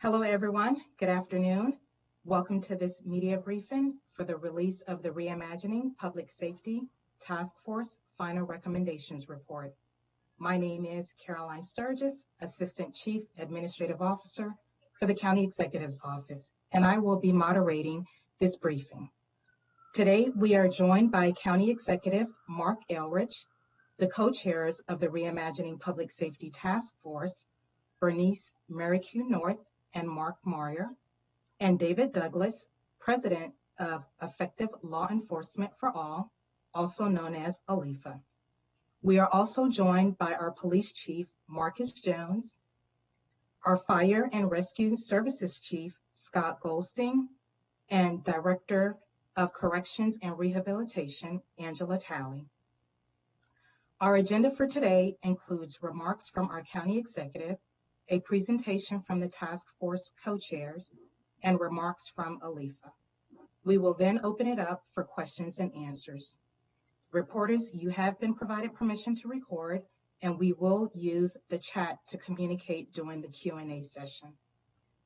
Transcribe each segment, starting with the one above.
Hello, everyone. Good afternoon. Welcome to this media briefing for the release of the Reimagining Public Safety Task Force Final Recommendations Report. My name is Caroline Sturgis, Assistant Chief Administrative Officer for the County Executive's Office, and I will be moderating this briefing. Today, we are joined by County Executive Mark Elrich, the co-chairs of the Reimagining Public Safety Task Force, Bernice Merrique North and Mark Marrier, and David Douglas, President of Effective Law Enforcement for All, also known as ALEFA. We are also joined by our Police Chief, Marcus Jones, our Fire and Rescue Services Chief, Scott Goldstein, and Director of Corrections and Rehabilitation, Angela Talley. Our agenda for today includes remarks from our County Executive, a presentation from the task force co-chairs, and remarks from ALEFA. We will then open it up for questions and answers. Reporters, you have been provided permission to record, and we will use the chat to communicate during the Q&A session.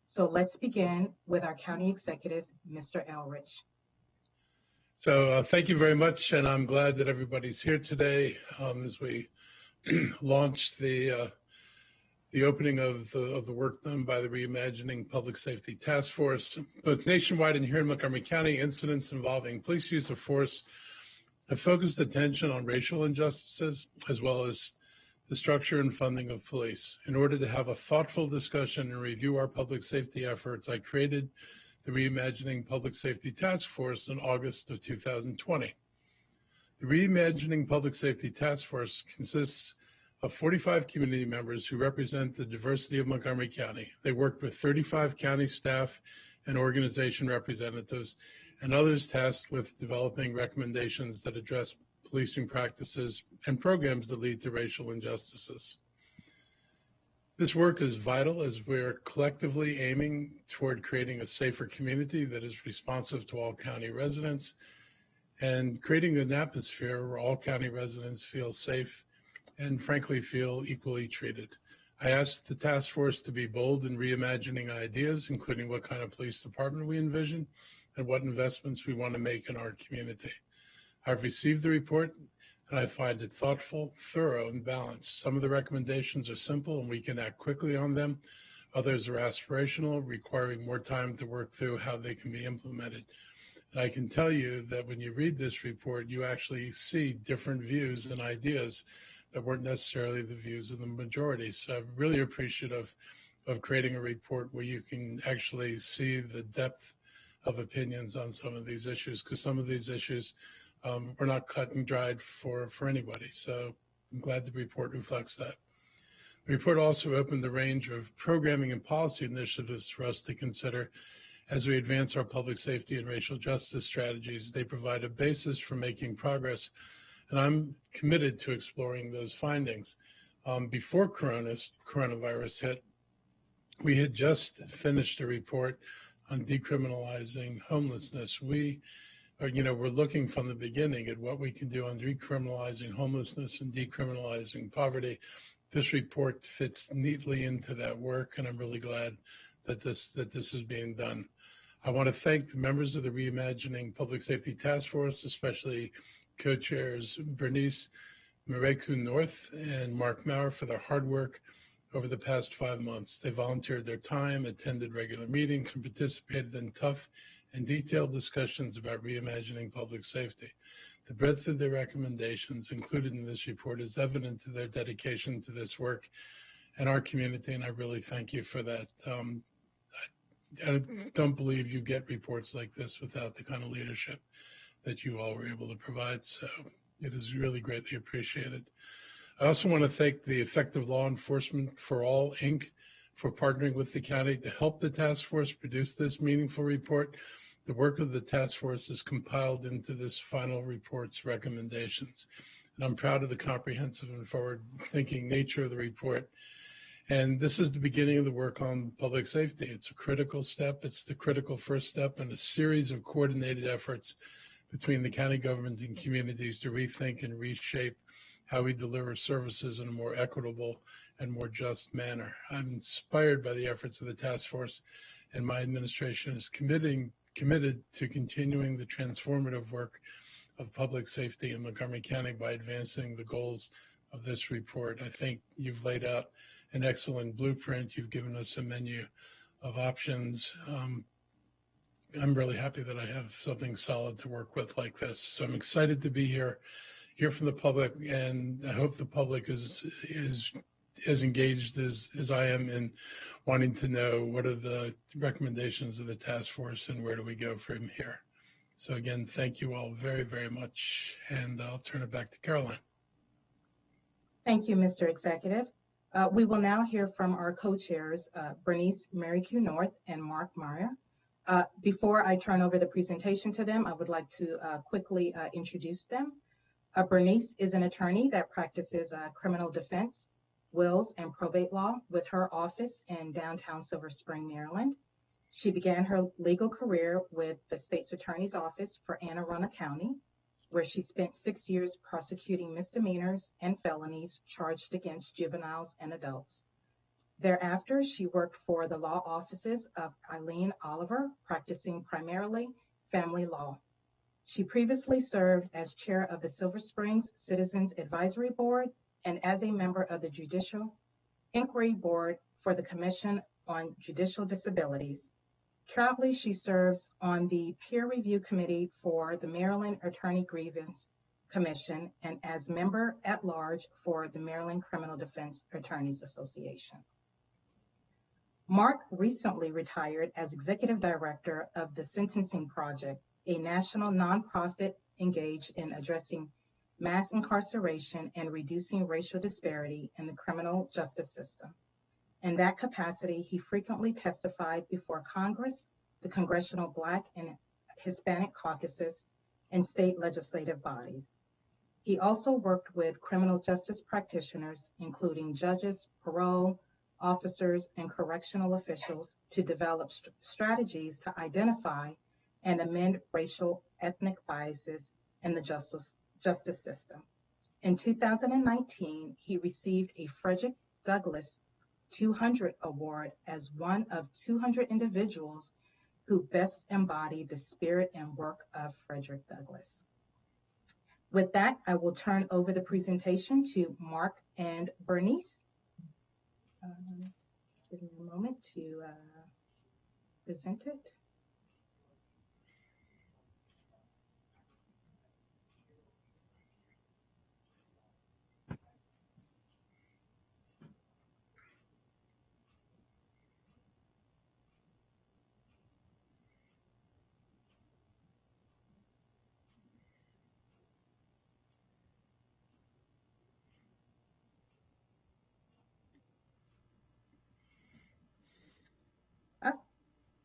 So let's begin with our County Executive, Mr. Elrich. So thank you very much, and I'm glad that everybody's here today as we launch the opening of the work done by the Reimagining Public Safety Task Force. Both nationwide and here in Montgomery County, incidents involving police use of force have focused attention on racial injustices as well as the structure and funding of police. In order to have a thoughtful discussion and review our public safety efforts, I created the Reimagining Public Safety Task Force in August of 2020. The Reimagining Public Safety Task Force consists of 45 community members who represent the diversity of Montgomery County. They worked with 35 county staff and organization representatives and others tasked with developing recommendations that address policing practices and programs that lead to racial injustices. This work is vital as we're collectively aiming toward creating a safer community that is responsive to all county residents and creating an atmosphere where all county residents feel safe and frankly feel equally treated. I asked the task force to be bold in reimagining ideas, including what kind of police department we envision and what investments we want to make in our community. I've received the report and I find it thoughtful, thorough, and balanced. Some of the recommendations are simple and we can act quickly on them. Others are aspirational, requiring more time to work through how they can be implemented. And I can tell you that when you read this report, you actually see different views and ideas that weren't necessarily the views of the majority. So I'm really appreciative of creating a report where you can actually see the depth of opinions on some of these issues, because some of these issues were not cut and dried for anybody. So I'm glad the report reflects that. The report also opened the range of programming and policy initiatives for us to consider as we advance our public safety and racial justice strategies. They provide a basis for making progress, and I'm committed to exploring those findings. Before coronavirus hit, we had just finished a report on decriminalizing homelessness. We're looking from the beginning at what we can do on decriminalizing homelessness and decriminalizing poverty. This report fits neatly into that work, and I'm really glad that this is being done. I want to thank the members of the Reimagining Public Safety Task Force, especially co-chairs Bernice Merrique North and Mark Maurer, for their hard work over the past 5 months. They volunteered their time, attended regular meetings, and participated in tough and detailed discussions about reimagining public safety. The breadth of their recommendations included in this report is evident to their dedication to this work and our community, and I really thank you for that. I don't believe you get reports like this without the kind of leadership that you all were able to provide, so it is really greatly appreciated. I also want to thank the Effective Law Enforcement for All, Inc. for partnering with the county to help the task force produce this meaningful report. The work of the task force is compiled into this final report's recommendations. And I'm proud of the comprehensive and forward-thinking nature of the report. And this is the beginning of the work on public safety. It's a critical step. It's the critical first step in a series of coordinated efforts between the county government and communities to rethink and reshape how we deliver services in a more equitable and more just manner. I'm inspired by the efforts of the task force, and my administration is committed to continuing the transformative work of public safety in Montgomery County by advancing the goals of this report. I think you've laid out an excellent blueprint. You've given us a menu of options. I'm really happy that I have something solid to work with like this. So I'm excited to be here, hear from the public, and I hope the public is as engaged as I am in wanting to know what are the recommendations of the task force and where do we go from here. So again, thank you all very, very much, and I'll turn it back to Caroline. Thank you, Mr. Executive. We will now hear from our co-chairs, Bernice Merrique North and Mark Meyer. Before I turn over the presentation to them, I would like to quickly introduce them. Bernice is an attorney that practices criminal defense, wills, and probate law with her office in downtown Silver Spring, Maryland. She began her legal career with the state's attorney's office for Anne Arundel County, where she spent 6 years prosecuting misdemeanors and felonies charged against juveniles and adults. Thereafter, she worked for the law offices of Eileen Oliver, practicing primarily family law. She previously served as chair of the Silver Springs Citizens Advisory Board and as a member of the Judicial Inquiry Board for the Commission on Judicial Disabilities. Currently, she serves on the peer review committee for the Maryland Attorney Grievance Commission and as member at large for the Maryland Criminal Defense Attorneys Association. Mark recently retired as executive director of the Sentencing Project, a national nonprofit engaged in addressing mass incarceration and reducing racial disparity in the criminal justice system. In that capacity, he frequently testified before Congress, the Congressional Black and Hispanic caucuses, and state legislative bodies. He also worked with criminal justice practitioners, including judges, parole officers, and correctional officials to develop strategies to identify and amend racial ethnic biases in the justice system. In 2019, he received a Frederick Douglass 200 Award as one of 200 individuals who best embody the spirit and work of Frederick Douglass. With that, I will turn over the presentation to Mark and Bernice. Give me a moment to present it.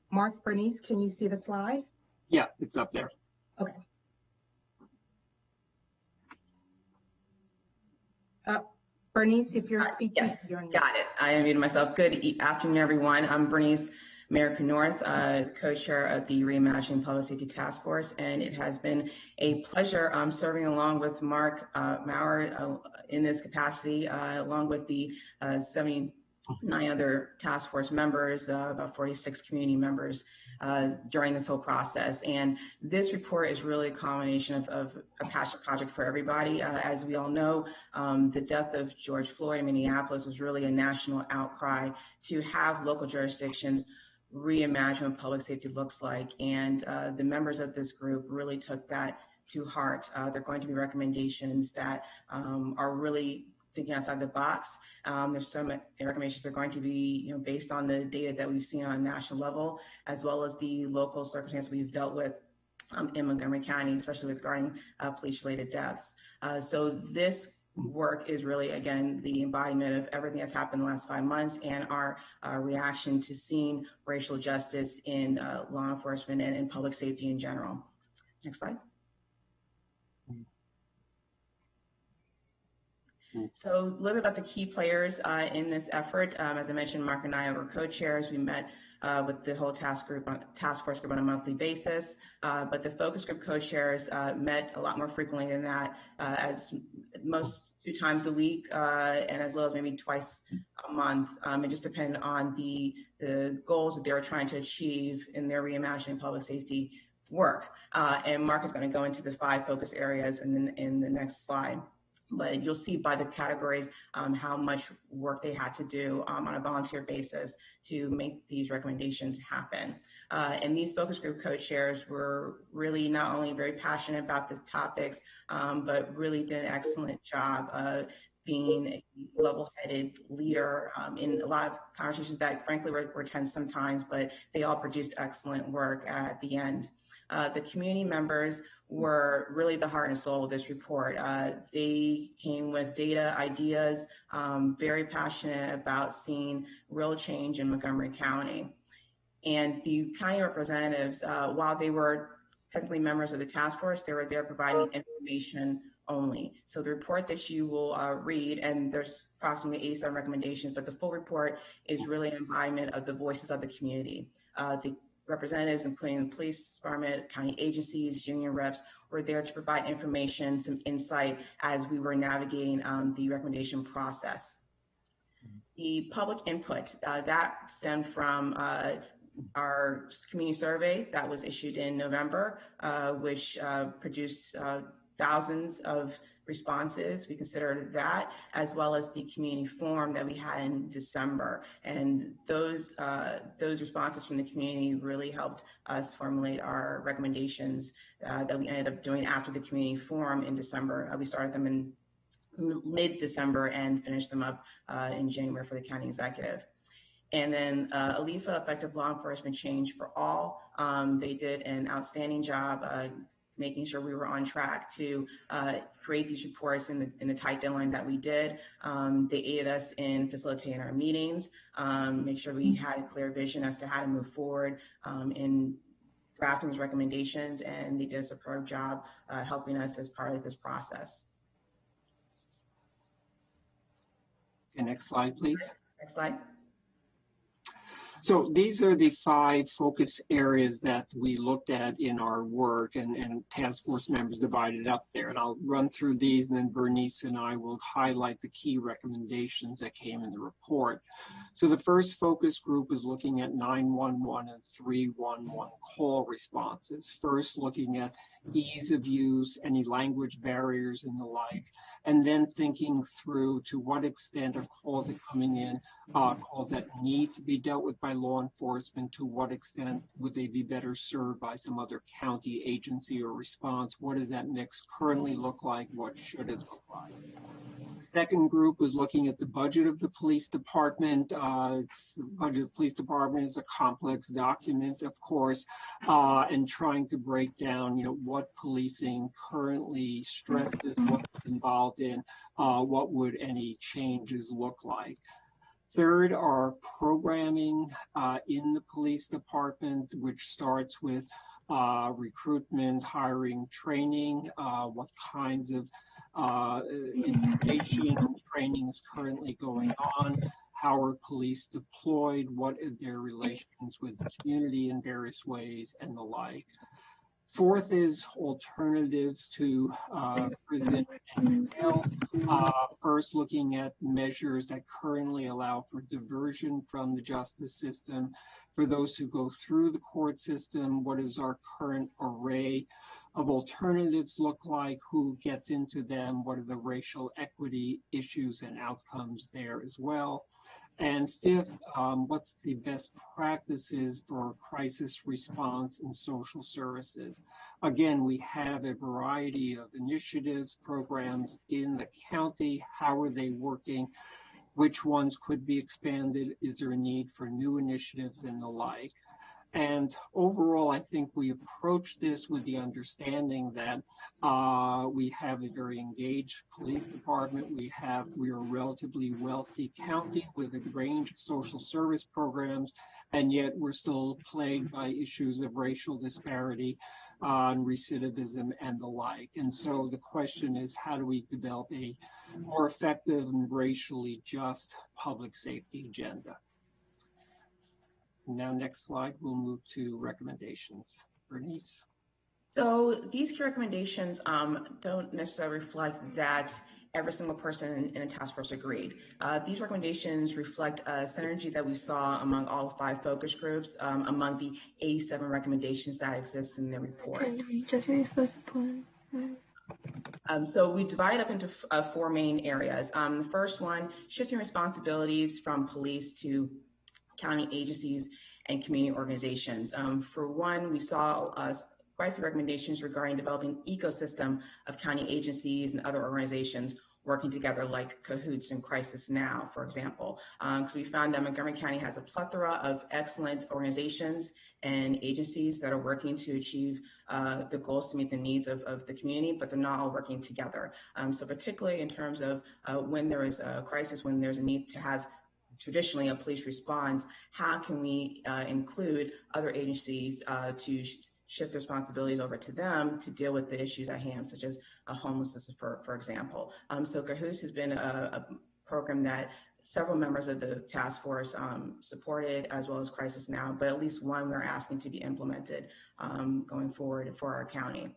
Mark, Bernice, can you see the slide? Yeah, it's up there. Okay. Bernice, if you're speaking, yes, you're on got it. I unmuted myself. Good afternoon, everyone. I'm Bernice Merrique North, co-chair of the Reimagining Public Safety Task Force, and it has been a pleasure serving along with Mark Maurer in this capacity, along with the 79 other task force members, about 46 community members during this whole process. And this report is really a combination of a passion project for everybody. As we all know, the death of George Floyd in Minneapolis was really a national outcry to have local jurisdictions reimagine what public safety looks like. And the members of this group really took that to heart. There are going to be recommendations that are really thinking outside the box. There's some recommendations that are going to be, based on the data that we've seen on a national level, as well as the local circumstances we've dealt with in Montgomery County, especially regarding police-related deaths. So this work is really, again, the embodiment of everything that's happened in the last 5 months and our reaction to seeing racial justice in law enforcement and in public safety in general. Next slide. So a little bit about the key players in this effort. As I mentioned, Mark and I were co-chairs. We met with the whole task force group on a monthly basis, but the focus group co-chairs met a lot more frequently than that, as most 2 times a week, and as little as maybe twice a month. It just depended on the goals that they were trying to achieve in their reimagining public safety work. And Mark is going to go into the 5 focus areas in the next slide. But you'll see by the categories how much work they had to do on a volunteer basis to make these recommendations happen. And these focus group co-chairs were really not only very passionate about the topics, but really did an excellent job of being a level-headed leader in a lot of conversations that frankly were tense sometimes, but they all produced excellent work at the end. The community members were really the heart and soul of this report. They came with data, ideas, very passionate about seeing real change in Montgomery County. And the county representatives, while they were technically members of the task force, they were there providing information only. So the report that you will read, and there's approximately 87 recommendations, but the full report is really an embodiment of the voices of the community. The representatives, including the police department, county agencies, union reps, were there to provide information, some insight as we were navigating the recommendation process. The public input, that stemmed from our community survey that was issued in November, which produced thousands of responses. We considered that, as well as the community forum that we had in December. And those responses from the community really helped us formulate our recommendations that we ended up doing after the community forum in December. We started them in mid-December and finished them up in January for the county executive. And then ALIFA, Effective Law Enforcement Change for All, they did an outstanding job making sure we were on track to create these reports in the tight deadline that we did. They aided us in facilitating our meetings, make sure we had a clear vision as to how to move forward in drafting these recommendations, and they did a superb job helping us as part of this process. Okay, next slide, please. Next slide. So these are the 5 focus areas that we looked at in our work, and task force members divided up there. And I'll run through these, and then Bernice and I will highlight the key recommendations that came in the report. So the first focus group is looking at 911 and 311 call responses. First, looking at ease of use, any language barriers and the like, and then thinking through to what extent are calls that coming in, calls that need to be dealt with by law enforcement, to what extent would they be better served by some other county agency or response? What does that mix currently look like? What should it look like? Second group was looking at the budget of the police department. The budget of the police department is a complex document, of course, and trying to break down, what policing currently stresses, what's involved in, what would any changes look like. Third are programming in the police department, which starts with recruitment, hiring, training, what kinds of information and training is currently going on, how are police deployed, what are their relations with the community in various ways, and the like. Fourth is alternatives to prison and jail. First, looking at measures that currently allow for diversion from the justice system. For those who go through the court system, what does our current array of alternatives look like? Who gets into them? What are the racial equity issues and outcomes there as well? And fifth, what's the best practices for crisis response and social services? Again, we have a variety of initiatives, programs in the county. How are they working? Which ones could be expanded? Is there a need for new initiatives and the like? And overall, I think we approach this with the understanding that we have a very engaged police department. We are a relatively wealthy county with a range of social service programs, and yet we're still plagued by issues of racial disparity, on recidivism and the like. And so the question is, how do we develop a more effective and racially just public safety agenda? Now, next slide, we'll move to recommendations. Bernice. So these key recommendations don't necessarily reflect that every single person in the task force agreed. These recommendations reflect a synergy that we saw among all 5 focus groups, among the 87 recommendations that exist in the report. So we divide up into 4 main areas. The first one, shifting responsibilities from police to county agencies and community organizations. For one, we saw quite a few recommendations regarding developing ecosystem of county agencies and other organizations working together, like Cahoots and Crisis Now, for example. So we found that Montgomery County has a plethora of excellent organizations and agencies that are working to achieve the goals to meet the needs of the community, but they're not all working together. So particularly in terms of when there is a crisis, when there's a need to have traditionally a police response, how can we include other agencies to shift the responsibilities over to them to deal with the issues at hand, such as homelessness, for example. So Cahoots has been a program that several members of the task force supported, as well as Crisis Now, but at least one we're asking to be implemented going forward for our county.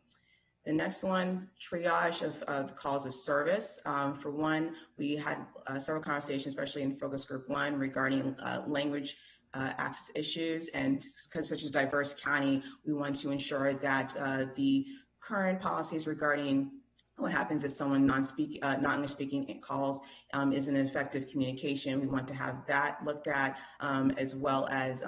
The next one, triage of the calls of service. For one, we had several conversations, especially in focus group 1, regarding language access issues, and because such a diverse county, we want to ensure that the current policies regarding what happens if someone not English speaking calls is an effective communication. We want to have that looked at, as well as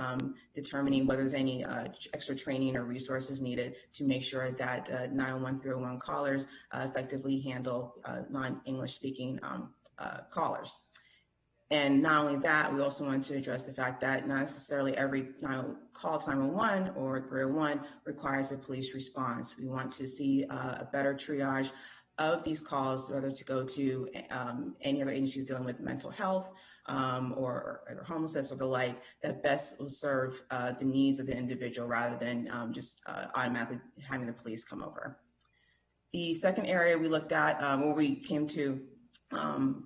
determining whether there's any extra training or resources needed to make sure that 911 301 callers effectively handle non-English speaking callers. And not only that, we also want to address the fact that not necessarily every call to 911 or 301 requires a police response. We want to see a better triage of these calls, whether to go to any other agencies dealing with mental health or homelessness or the like, that best will serve the needs of the individual rather than just automatically having the police come over. The second area we looked at, where we came to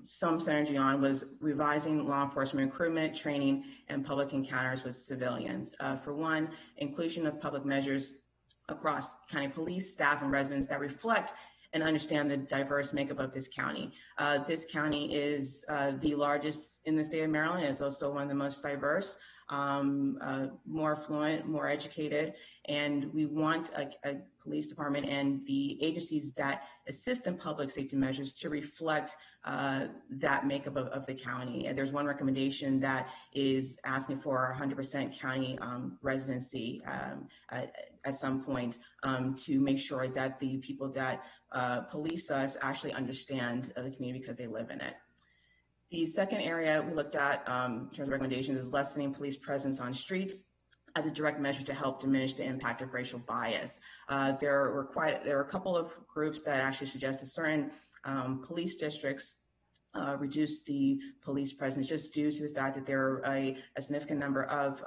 some synergy on, was revising law enforcement recruitment, training, and public encounters with civilians. For one, inclusion of public measures across county police, staff, and residents that reflect and understand the diverse makeup of this county. This county is the largest in the state of Maryland. It's also one of the most diverse, more affluent, more educated, and we want a police department and the agencies that assist in public safety measures to reflect that makeup of the county. And there's one recommendation that is asking for 100% county residency at some point to make sure that the people that police us actually understand the community because they live in it. The second area we looked at in terms of recommendations is lessening police presence on streets as a direct measure to help diminish the impact of racial bias. There were a couple of groups that actually suggested certain police districts reduce the police presence just due to the fact that there are a significant number of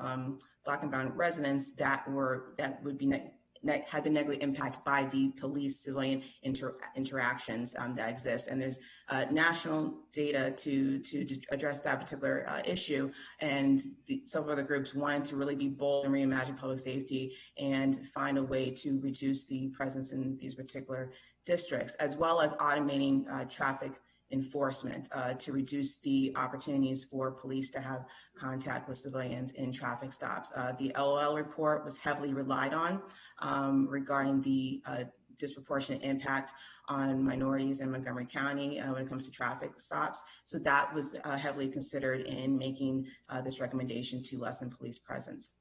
Black and brown residents that would be had been negatively impacted by the police-civilian interactions that exist. And there's national data to address that particular issue. And several other groups wanted to really be bold and reimagine public safety and find a way to reduce the presence in these particular districts, as well as automating traffic enforcement to reduce the opportunities for police to have contact with civilians in traffic stops. The LOL report was heavily relied on regarding the disproportionate impact on minorities in Montgomery County when it comes to traffic stops. So that was heavily considered in making this recommendation to lessen police presence.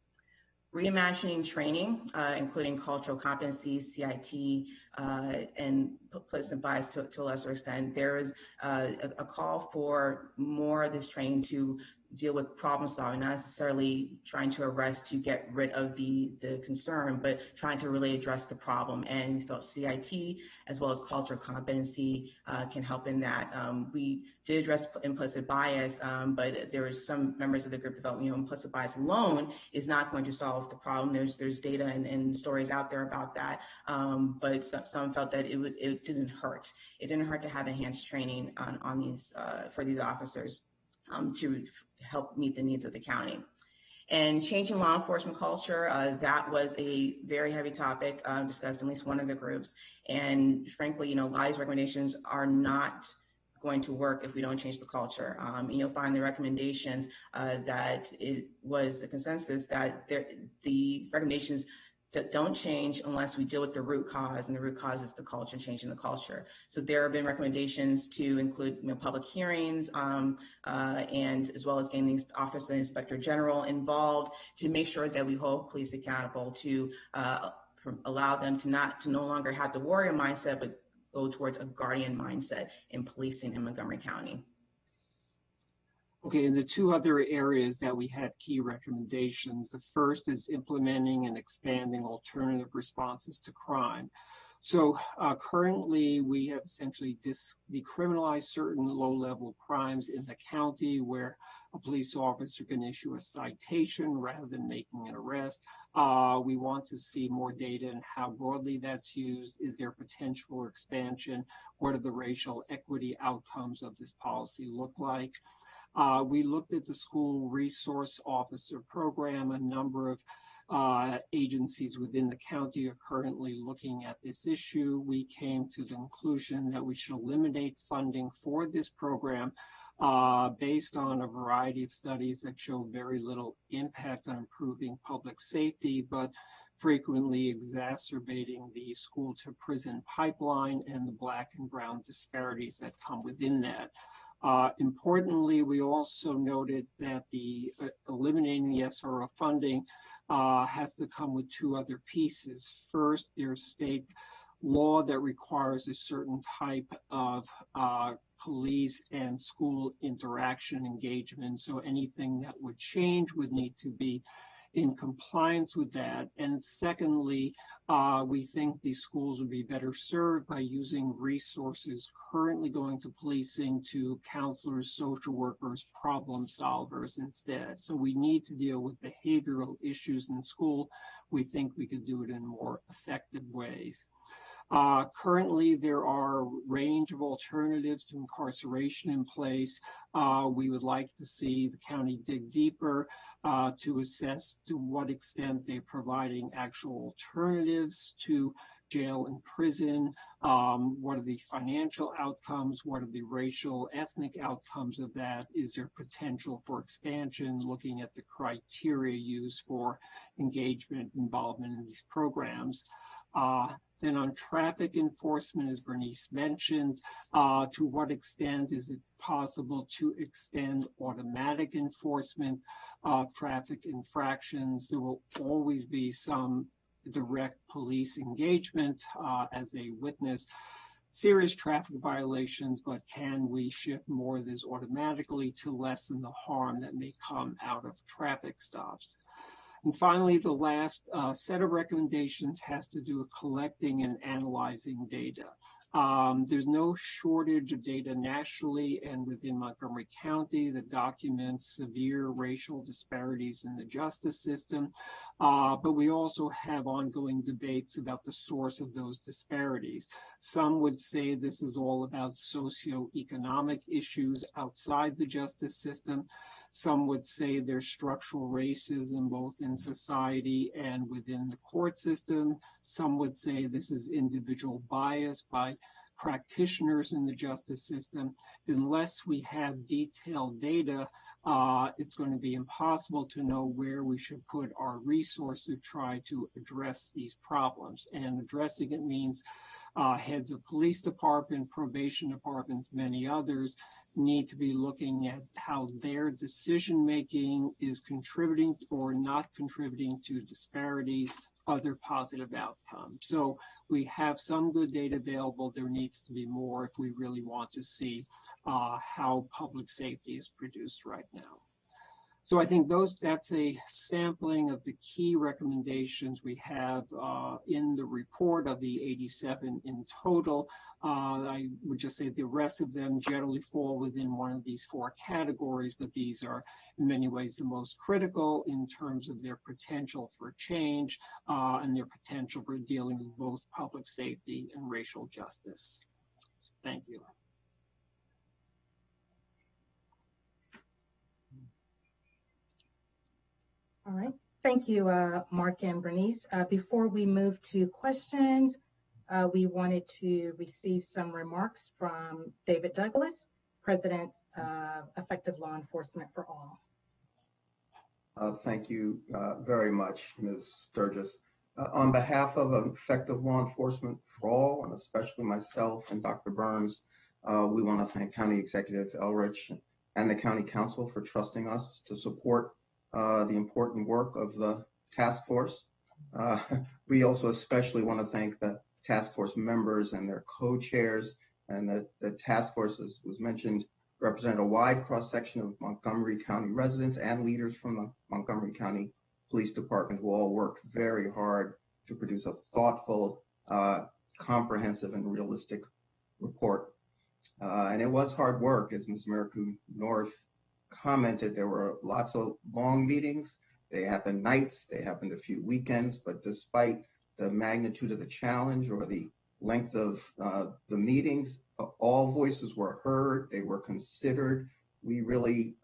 Reimagining training, including cultural competencies, CIT, and implicit bias to a lesser extent. There is a call for more of this training to deal with problem solving, not necessarily trying to arrest to get rid of the concern, but trying to really address the problem. And we felt CIT as well as cultural competency can help in that. We did address implicit bias, but there were some members of the group that felt, implicit bias alone is not going to solve the problem. There's data and stories out there about that, but some felt that it didn't hurt. It didn't hurt to have enhanced training on these for these officers to help meet the needs of the county. And changing law enforcement culture, that was a very heavy topic discussed in at least one of the groups. And frankly, a lot of these recommendations are not going to work if we don't change the culture. You'll find the recommendations that it was a consensus that the recommendations that don't change unless we deal with the root cause, and the root cause is the culture, changing the culture. So there have been recommendations to include public hearings and as well as getting the Office of the Inspector General involved to make sure that we hold police accountable, to allow them to no longer have the warrior mindset, but go towards a guardian mindset in policing in Montgomery County. Okay, and the two other areas that we had key recommendations, the first is implementing and expanding alternative responses to crime. So currently we have essentially decriminalized certain low-level crimes in the county where a police officer can issue a citation rather than making an arrest. We want to see more data on how broadly that's used. Is there potential for expansion? What are the racial equity outcomes of this policy look like? We looked at the school resource officer program. A number of agencies within the county are currently looking at this issue. We came to the conclusion that we should eliminate funding for this program based on a variety of studies that show very little impact on improving public safety, but frequently exacerbating the school to prison pipeline and the Black and brown disparities that come within that. Importantly, we also noted that the eliminating the SRO funding has to come with two other pieces. First, there's state law that requires a certain type of police and school interaction engagement. So anything that would change would need to be in compliance with that. And secondly, we think these schools would be better served by using resources currently going to policing to counselors, social workers, problem solvers instead. So we need to deal with behavioral issues in school. We think we could do it in more effective ways. Currently, there are a range of alternatives to incarceration in place. We would like to see the county dig deeper to assess to what extent they're providing actual alternatives to jail and prison. What are the financial outcomes? What are the racial, ethnic outcomes of that? Is there potential for expansion, looking at the criteria used for engagement, involvement in these programs? Then on traffic enforcement, as Bernice mentioned, to what extent is it possible to extend automatic enforcement of traffic infractions? There will always be some direct police engagement as they witness serious traffic violations, but can we shift more of this automatically to lessen the harm that may come out of traffic stops? And finally, the last set of recommendations has to do with collecting and analyzing data. There's no shortage of data nationally and within Montgomery County that documents severe racial disparities in the justice system, but we also have ongoing debates about the source of those disparities. Some would say this is all about socioeconomic issues outside the justice system. Some would say there's structural racism both in society and within the court system. Some would say this is individual bias by practitioners in the justice system. Unless we have detailed data, it's going to be impossible to know where we should put our resources to try to address these problems. And addressing it means heads of police department, probation departments, many others need to be looking at how their decision-making is contributing or not contributing to disparities other positive outcomes. So we have some good data available. There needs to be more if we really want to see how public safety is produced right now. So I think that's a sampling of the key recommendations we have in the report of the 87 in total. I would just say the rest of them generally fall within one of these four categories, but these are in many ways the most critical in terms of their potential for change and their potential for dealing with both public safety and racial justice. So thank you. All right. Thank you, Mark and Bernice. Before we move to questions, we wanted to receive some remarks from David Douglas, President of Effective Law Enforcement for All. Thank you very much, Ms. Sturgis. On behalf of Effective Law Enforcement for All, and especially myself and Dr. Burns, we want to thank County Executive Elrich and the County Council for trusting us to support the important work of the task force. We also especially want to thank the task force members and their co-chairs, and the task force, as was mentioned, represented a wide cross-section of Montgomery County residents and leaders from the Montgomery County Police Department who all worked very hard to produce a thoughtful, comprehensive, and realistic report. And it was hard work, as Ms. North commented. There were lots of long meetings. They happened nights, they happened a few weekends, but despite the magnitude of the challenge or the length of the meetings, all voices were heard, they were considered. We really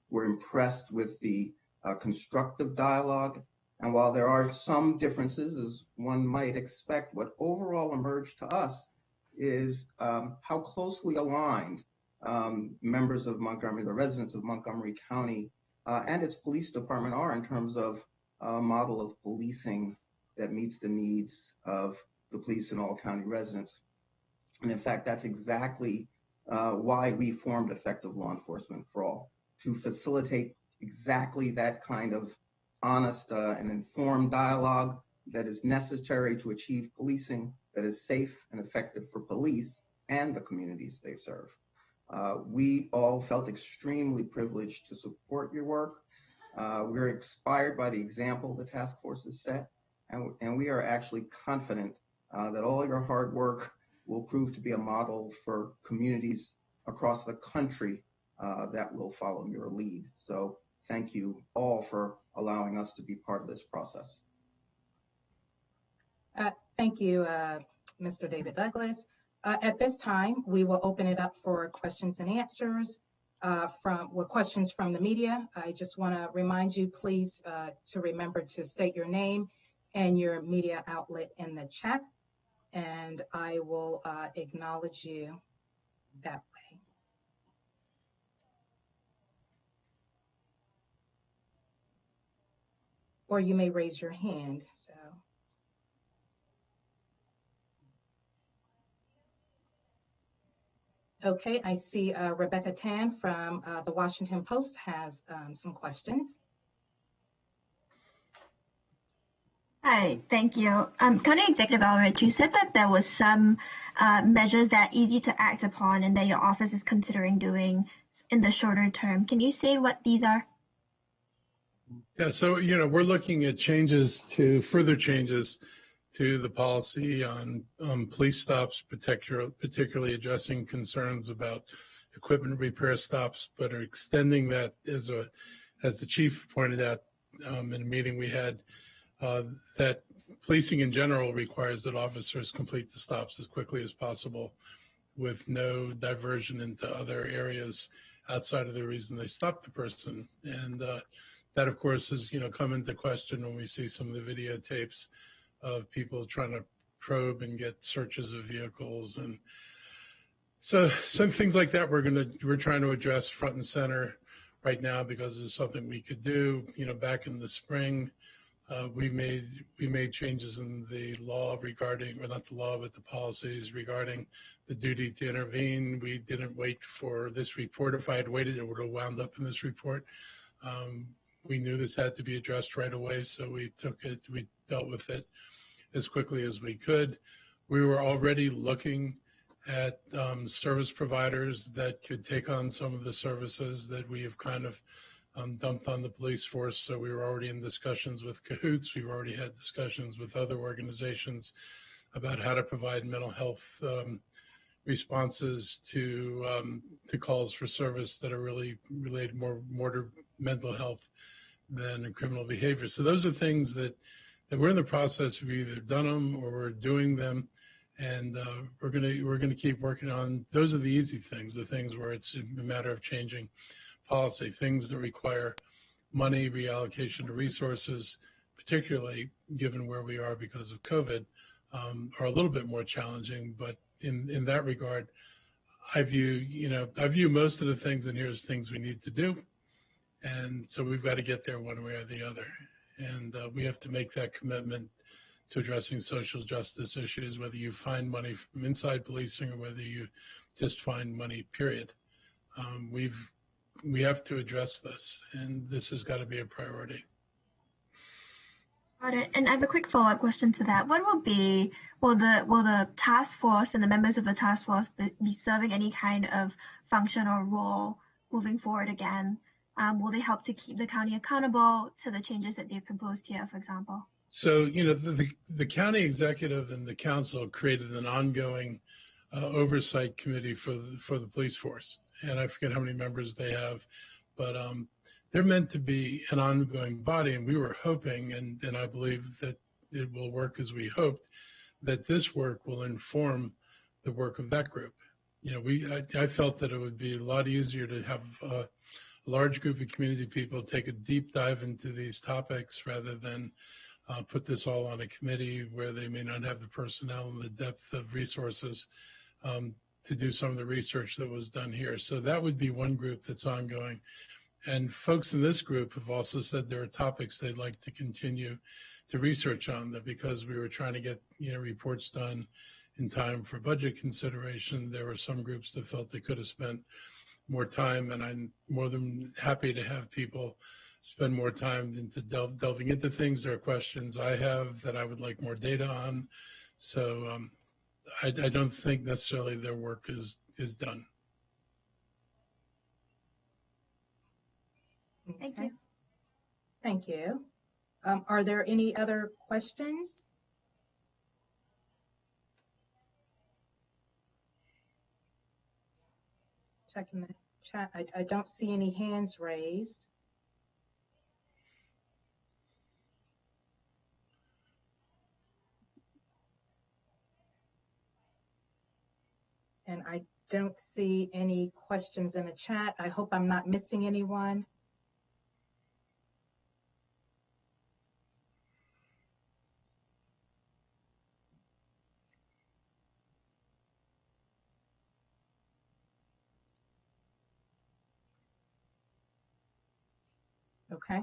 were impressed with the constructive dialogue. And while there are some differences, as one might expect, what overall emerged to us is how closely aligned members of Montgomery, the residents of Montgomery County and its police department are in terms of a model of policing that meets the needs of the police and all county residents. And in fact, that's exactly why we formed Effective Law Enforcement for All, to facilitate exactly that kind of honest and informed dialogue that is necessary to achieve policing that is safe and effective for police and the communities they serve. We all felt extremely privileged to support your work. We're inspired by the example the task force has set, and we are actually confident that all your hard work will prove to be a model for communities across the country that will follow your lead. So thank you all for allowing us to be part of this process. Thank you, Mr. David Douglas. At this time, we will open it up for questions and answers questions from the media. I just want to remind you, please, to remember to state your name and your media outlet in the chat, and I will acknowledge you that way. Or you may raise your hand. So. Okay, I see Rebecca Tan from the Washington Post has some questions. Hi, thank you. County Executive Elrich, you said that there was some measures that are easy to act upon and that your office is considering doing in the shorter term. Can you say what these are? Yeah, so, we're looking at further changes to the policy on police stops, particularly addressing concerns about equipment repair stops, but are extending that as the chief pointed out in a meeting we had, that policing in general requires that officers complete the stops as quickly as possible with no diversion into other areas outside of the reason they stopped the person. And that, of course, has come into question when we see some of the videotapes of people trying to probe and get searches of vehicles. And so some things like that we're trying to address front and center right now, because it's something we could do. Back in the spring, we made changes in the law regarding, or not the law, but the policies regarding the duty to intervene. We didn't wait for this report. If I had waited, it would have wound up in this report. we knew this had to be addressed right away, so we dealt with it as quickly as we could. We were already looking at service providers that could take on some of the services that we have kind of dumped on the police force. So we were already in discussions with Cahoots. We've already had discussions with other organizations about how to provide mental health responses to calls for service that are really related more to mental health than criminal behavior. So those are things that we're in the process of either done them or we're doing them, and we're gonna keep working on. Those are the easy things, the things where it's a matter of changing policy. Things that require money, reallocation of resources, particularly given where we are because of COVID, are a little bit more challenging. But in that regard, I view most of the things in here as things we need to do. And so we've got to get there one way or the other. And we have to make that commitment to addressing social justice issues, whether you find money from inside policing or whether you just find money, period. We have to address this, and this has got to be a priority. Got it. And I have a quick follow-up question to that. What will the task force and the members of the task force be serving any kind of function or role moving forward again? Will they help to keep the county accountable to the changes that they've proposed here, for example? So, the county executive and the council created an ongoing oversight committee for the police force. And I forget how many members they have, but they're meant to be an ongoing body. And we were hoping, and I believe that it will work as we hoped, that this work will inform the work of that group. I felt that it would be a lot easier to have a large group of community people take a deep dive into these topics rather than put this all on a committee where they may not have the personnel and the depth of resources to do some of the research that was done here. So that would be one group that's ongoing. And folks in this group have also said there are topics they'd like to continue to research on, that because we were trying to get reports done in time for budget consideration, there were some groups that felt they could have spent more time, and I'm more than happy to have people spend more time into delving into things. There are questions I have that I would like more data on. So I don't think necessarily their work is done. Thank you. Thank you. Are there any other questions? Checking the chat. I don't see any hands raised. And I don't see any questions in the chat. I hope I'm not missing anyone. Okay.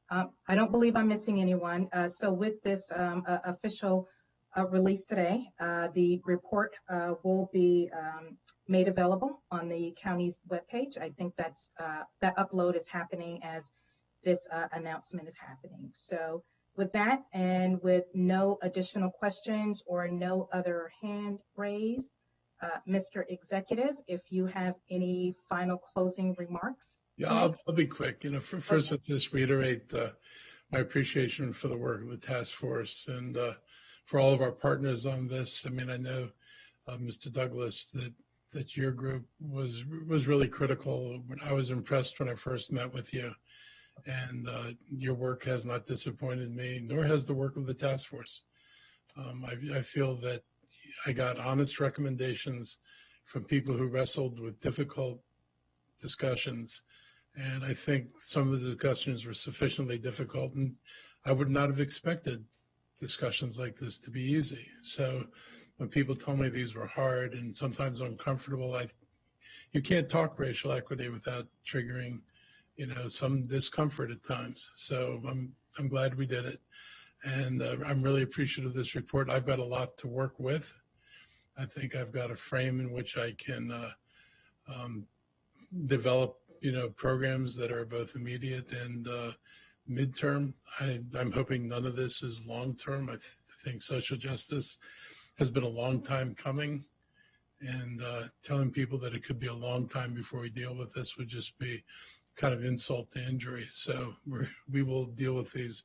I don't believe I'm missing anyone. So with this official release today, the report will be made available on the county's webpage. I think that upload is happening as this announcement is happening. So with that, and with no additional questions or no other hand raised, Mr. Executive, if you have any final closing remarks. Yeah, I'll be quick. First, I'll just reiterate my appreciation for the work of the task force and for all of our partners on this. I mean, I know, Mr. Douglas, that your group was really critical. I was impressed when I first met with you, and your work has not disappointed me, nor has the work of the task force. I feel that I got honest recommendations from people who wrestled with difficult discussions. And I think some of the discussions were sufficiently difficult, and I would not have expected discussions like this to be easy. So when people told me these were hard and sometimes uncomfortable, you can't talk racial equity without triggering, some discomfort at times. So I'm glad we did it. And I'm really appreciative of this report. I've got a lot to work with. I think I've got a frame in which I can develop programs that are both immediate and midterm. I'm hoping none of this is long-term. I think social justice has been a long time coming, and telling people that it could be a long time before we deal with this would just be kind of insult to injury. So we will deal with these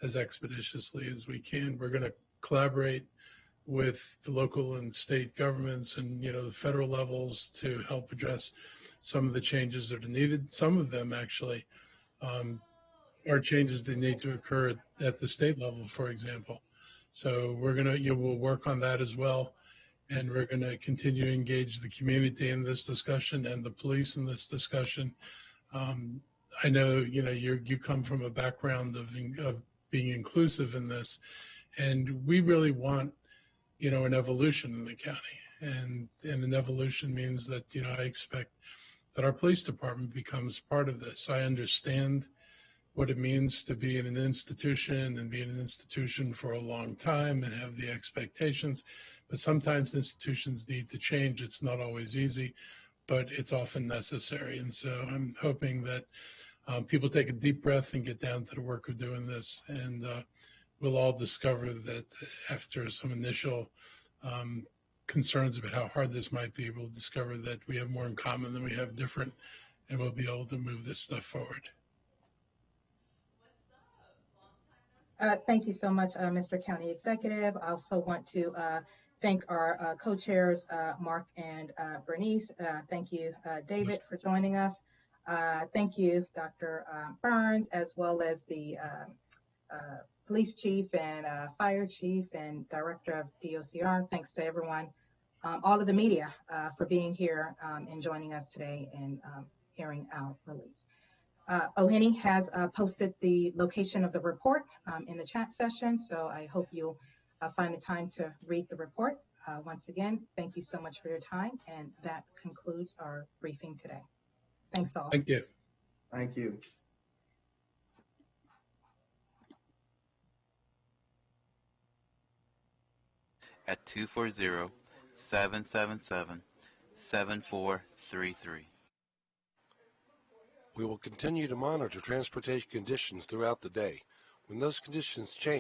as expeditiously as we can. We're going to collaborate with the local and state governments and the federal levels to help address some of the changes that are needed. Some of them actually are changes that need to occur at the state level, for example. So we're going to we'll work on that as well, and we're going to continue to engage the community in this discussion and the police in this discussion. I know you come from a background of being inclusive in this, and we really want an evolution in the county, and an evolution means that I expect that our police department becomes part of this. I understand what it means to be in an institution and be in an institution for a long time and have the expectations, but sometimes institutions need to change. It's not always easy, but it's often necessary. And so I'm hoping that people take a deep breath and get down to the work of doing this. And we'll all discover that after some initial concerns about how hard this might be, we'll discover that we have more in common than we have different, and we'll be able to move this stuff forward. Thank you so much, Mr. County Executive. I also want to thank our co-chairs, Mark and Bernice. Thank you, David, for joining us. Thank you, Dr. Burns, as well as the police chief and fire chief and director of DOCR. Thanks to everyone, all of the media for being here and joining us today and hearing our release. Oheni has posted the location of the report in the chat session, so I hope you'll find the time to read the report. Once again, thank you so much for your time, and that concludes our briefing today. Thanks all. Thank you. Thank you. At 240-777-7433. We will continue to monitor transportation conditions throughout the day. When those conditions change,